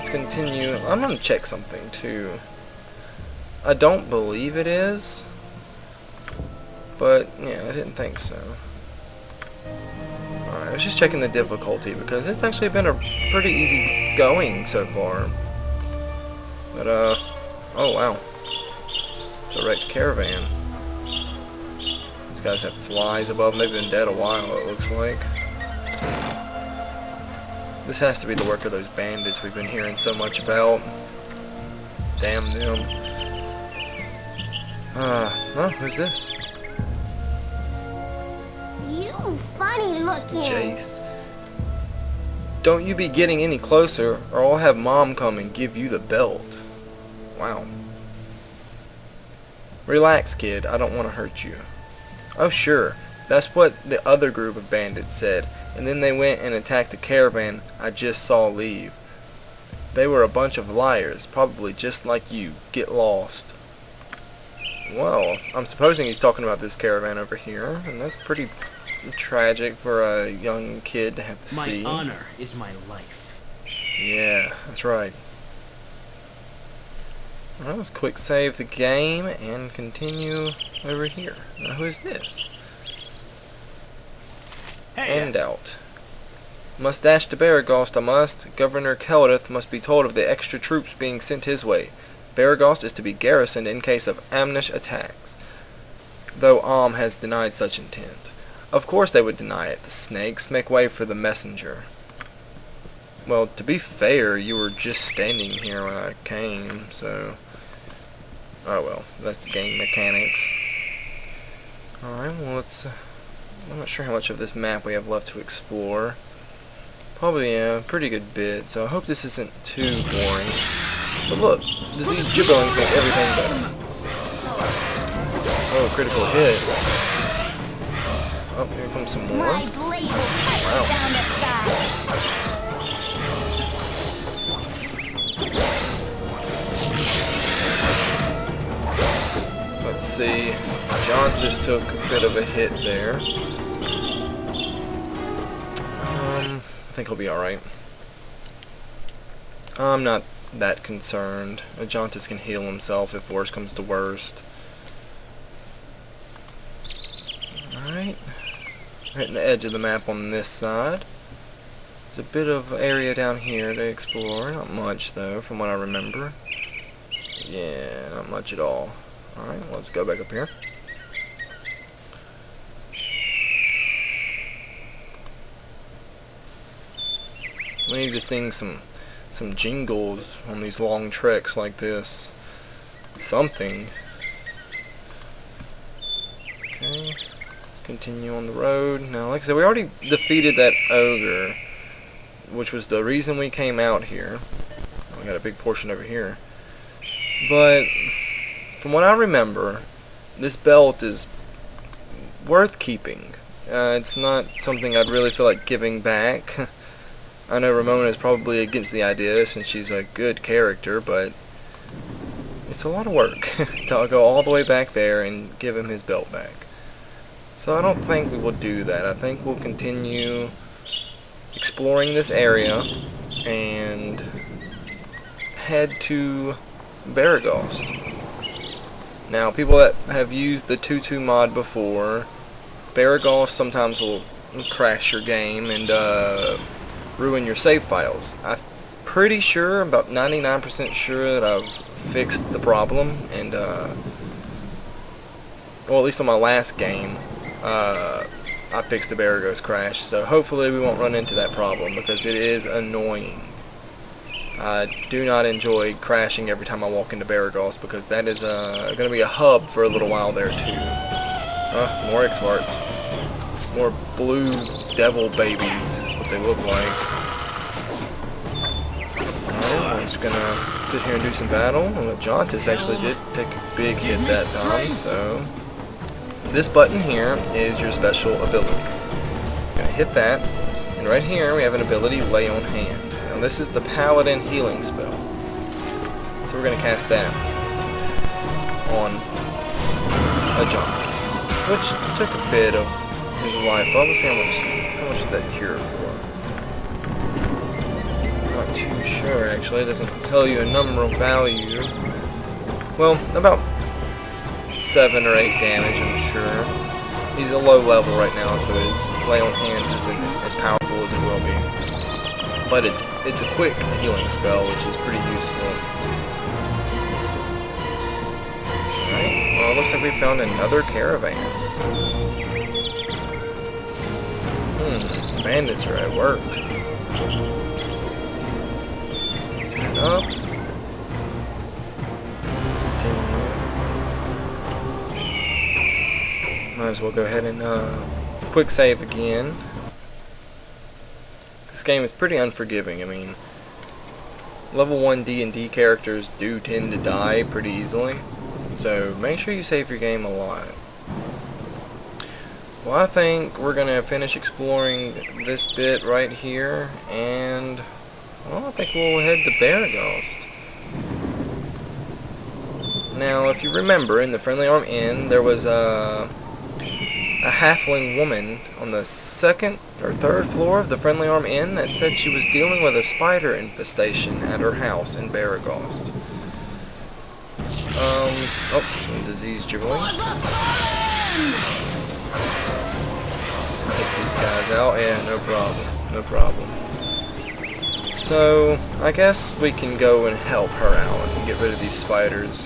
let's continue. I'm gonna check something too. I don't believe it is, but yeah, I didn't think so. Alright, I was just checking the difficulty because it's actually been a pretty easy going so far. But oh wow, it's a wrecked caravan. These guys have flies above them. They've been dead a while, it looks like. This has to be the work of those bandits we've been hearing so much about. Damn them. Oh, who's this? You funny looking. Jace. Don't you be getting any closer, or I'll have Mom come and give you the belt. Wow. Relax, kid. I don't want to hurt you. Oh, sure. That's what the other group of bandits said. And then they went and attacked the caravan I just saw leave. They were a bunch of liars, probably just like you. Get lost. Well, I'm supposing he's talking about this caravan over here, and that's pretty tragic for a young kid to have to see. My honor is my life. Yeah, that's right. Well, let's quick save the game and continue over here. Now, who is this? Hey, Out. Must dash to Beregost, I must. Governor Keldith must be told of the extra troops being sent his way. Beregost is to be garrisoned in case of ambush attacks, though has denied such intent. Of course they would deny it. The snakes make way for the messenger. Well, to be fair, you were just standing here when I came, so... Oh well, that's the game mechanics. Alright, well let's... I'm not sure how much of this map we have left to explore. Probably a pretty good bit, so I hope this isn't too boring. But look, these gibberlings make everything better. Oh, critical hit. Oh, here comes some more. Wow. Let's see. John just took a bit of a hit there. I think he'll be alright. I'm not that concerned. Jontis can heal himself if worst comes to worst. Alright. Hitting the edge of the map on this side. There's a bit of area down here to explore. Not much though, from what I remember. Yeah, not much at all. Alright, let's go back up here. We need to sing some jingles on these long treks like this. Something. Okay. Continue on the road. Now, like I said, we already defeated that ogre, which was the reason we came out here. We got a big portion over here. But from what I remember, this belt is worth keeping. It's not something I'd really feel like giving back. I know Ramona is probably against the idea since she's a good character, but it's a lot of work to go all the way back there and give him his belt back. So I don't think we will do that. I think we'll continue exploring this area and head to Beregost. Now, people that have used the 2.2 mod before, Beregost sometimes will crash your game and ruin your save files. I'm pretty sure, about 99% sure that I've fixed the problem, and well, at least on my last game, I fixed the Beregost crash, so hopefully we won't run into that problem, because it is annoying. I do not enjoy crashing every time I walk into Beregost, because that is going to be a hub for a little while there too. More X-Farts. More blue devil babies is what they look like. Alright, I'm just gonna sit here and do some battle. And Jontis actually did take a big hit that time, so... This button here is your special abilities. Gonna hit that, and right here we have an ability, Lay on Hands. Now this is the Paladin healing spell. So we're gonna cast that on a Jontis, which took a bit of his life up. Let's see how much did that cure for. too sure, actually. It doesn't tell you a number of value. Well, about 7 or 8 damage, I'm sure. He's a low level right now, so his lay on hands isn't as powerful as it will be. But it's a quick healing spell, which is pretty useful. Alright, well, it looks like we found another caravan. Bandits are at work. Let's head up. Might as well go ahead and quick save again. This game is pretty unforgiving. I mean, level 1 D&D characters do tend to die pretty easily, so make sure you save your game a lot. Well, I think we're gonna finish exploring this bit right here, and well, I think we'll head to Beregost. Now, if you remember, in the Friendly Arm Inn, there was a halfling woman on the 2nd or 3rd floor of the Friendly Arm Inn that said she was dealing with a spider infestation at her house in Beregost. Oh, some disease dribblings. Take these guys out. Yeah, no problem. No problem. So, I guess we can go and help her out and get rid of these spiders.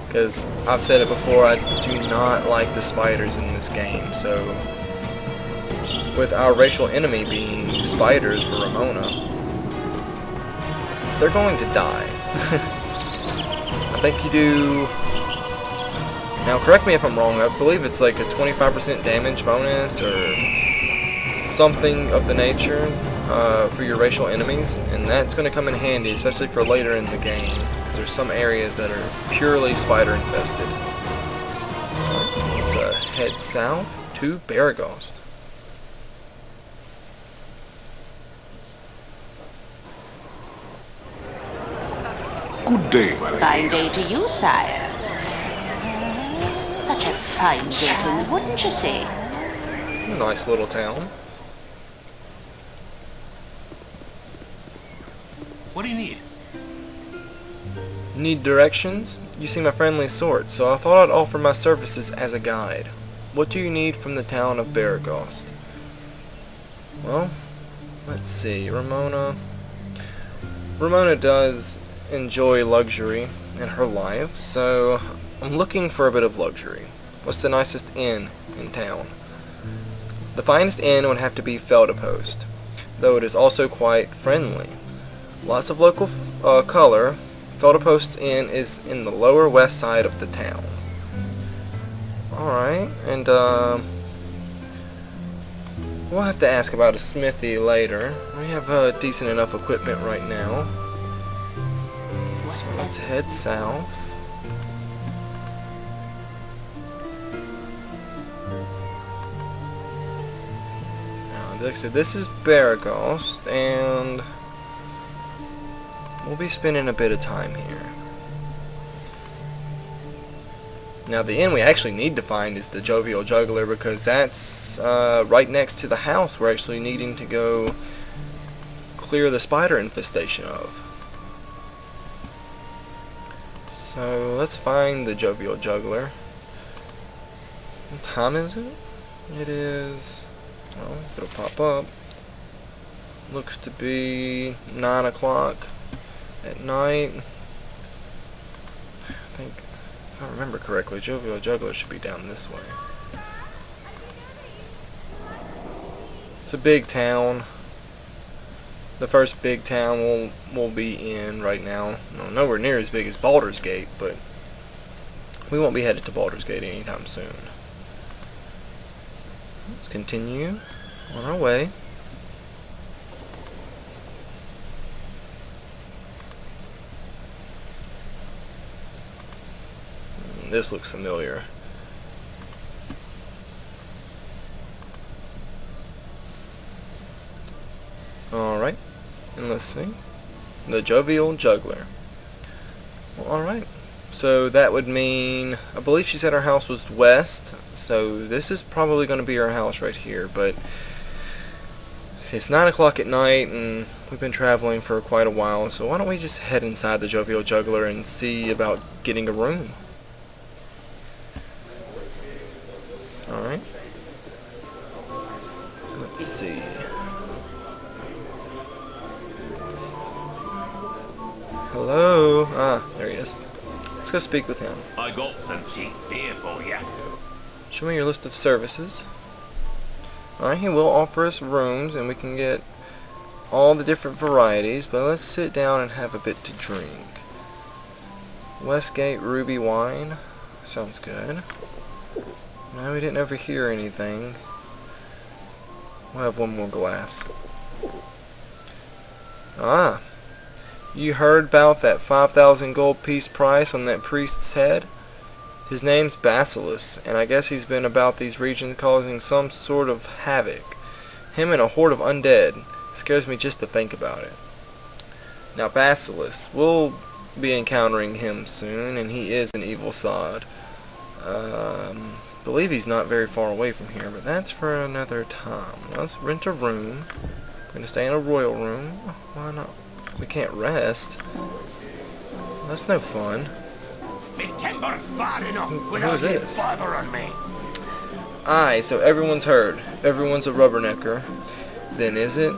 Because I've said it before, I do not like the spiders in this game, so with our racial enemy being spiders for Ramona, they're going to die. I think you do... Now correct me if I'm wrong, I believe it's like a 25% damage bonus or something of the nature for your racial enemies, and that's going to come in handy, especially for later in the game. There's some areas that are purely spider infested. Let's head south to Beregost. Good day, my lady. Fine day to you, sire. Such a fine gentleman, wouldn't you say? Nice little town. What do you need? Need directions? You seem a friendly sort, so I thought I'd offer my services as a guide. What do you need from the town of Beregost? Well, let's see. Ramona does enjoy luxury in her life, so I'm looking for a bit of luxury. What's the nicest inn in town? The finest inn would have to be Beregost, though it is also quite friendly. Lots of local color. Beregost's Inn is in the lower west side of the town. Alright, and we'll have to ask about a smithy later. We have decent enough equipment right now. So let's head south. Now, like I said, this is Beregost, and we'll be spending a bit of time here. Now the inn we actually need to find is the Jovial Juggler, because that's right next to the house we're actually needing to go clear the spider infestation of. So let's find the Jovial Juggler. What time is it? It is... well, it'll pop up. Looks to be 9 o'clock. At night. I think, if I remember correctly, Jovial Juggler should be down this way. It's a big town. The first big town we'll be in right now. No, nowhere near as big as Baldurs Gate, but we won't be headed to Baldurs Gate anytime soon. Let's continue on our way. This looks familiar. Alright, and let's see. The Jovial Juggler. Well, alright. So that would mean, I believe she said her house was west, so this is probably going to be her house right here, but see, it's 9 o'clock at night, and we've been traveling for quite a while, so why don't we just head inside the Jovial Juggler and see about getting a room. Alright. Let's see. Hello? Ah, there he is. Let's go speak with him. I got some cheap beer for you. Show me your list of services. Alright, he will offer us rooms and we can get all the different varieties, but let's sit down and have a bit to drink. Westgate Ruby Wine. Sounds good. No, we didn't overhear anything. We'll have one more glass. Ah. You heard about that 5,000 gold piece price on that priest's head? His name's Basilis, and I guess he's been about these regions causing some sort of havoc. Him and a horde of undead. Scares me just to think about it. Now Basilis, we'll be encountering him soon, and he is an evil sod. Believe he's not very far away from here, but that's for another time. Let's rent a room. We're gonna stay in a royal room. Why not? We can't rest. That's no fun. Who is this? Aye, so everyone's heard. Everyone's a rubbernecker. Then is it?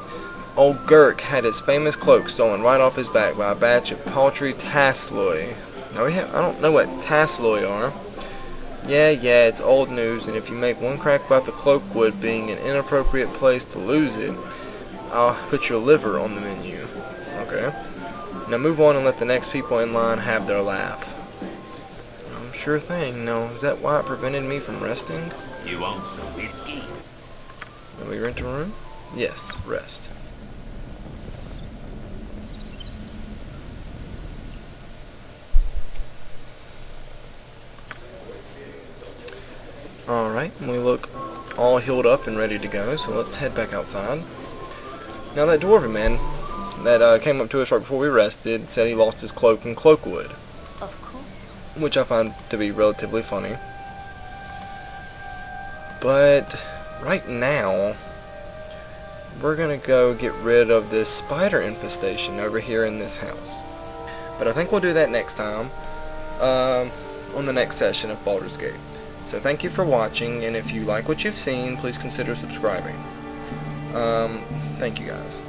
Old Gurk had his famous cloak stolen right off his back by a batch of paltry Tasloi. Now I don't know what Tasloi are. Yeah, it's old news, and if you make one crack about the cloak wood being an inappropriate place to lose it, I'll put your liver on the menu. Okay. Now move on and let the next people in line have their laugh. Sure thing. No, is that why it prevented me from resting? You want some whiskey? Will we rent a room? Yes, rest. Alright, we look all healed up and ready to go, so let's head back outside. Now that dwarven man that came up to us right before we rested said he lost his cloak in Cloakwood, Of course. which I find to be relatively funny. But right now, we're gonna go get rid of this spider infestation over here in this house. But I think we'll do that next time, on the next session of Baldur's Gate. So thank you for watching, and if you like what you've seen, please consider subscribing. Thank you guys.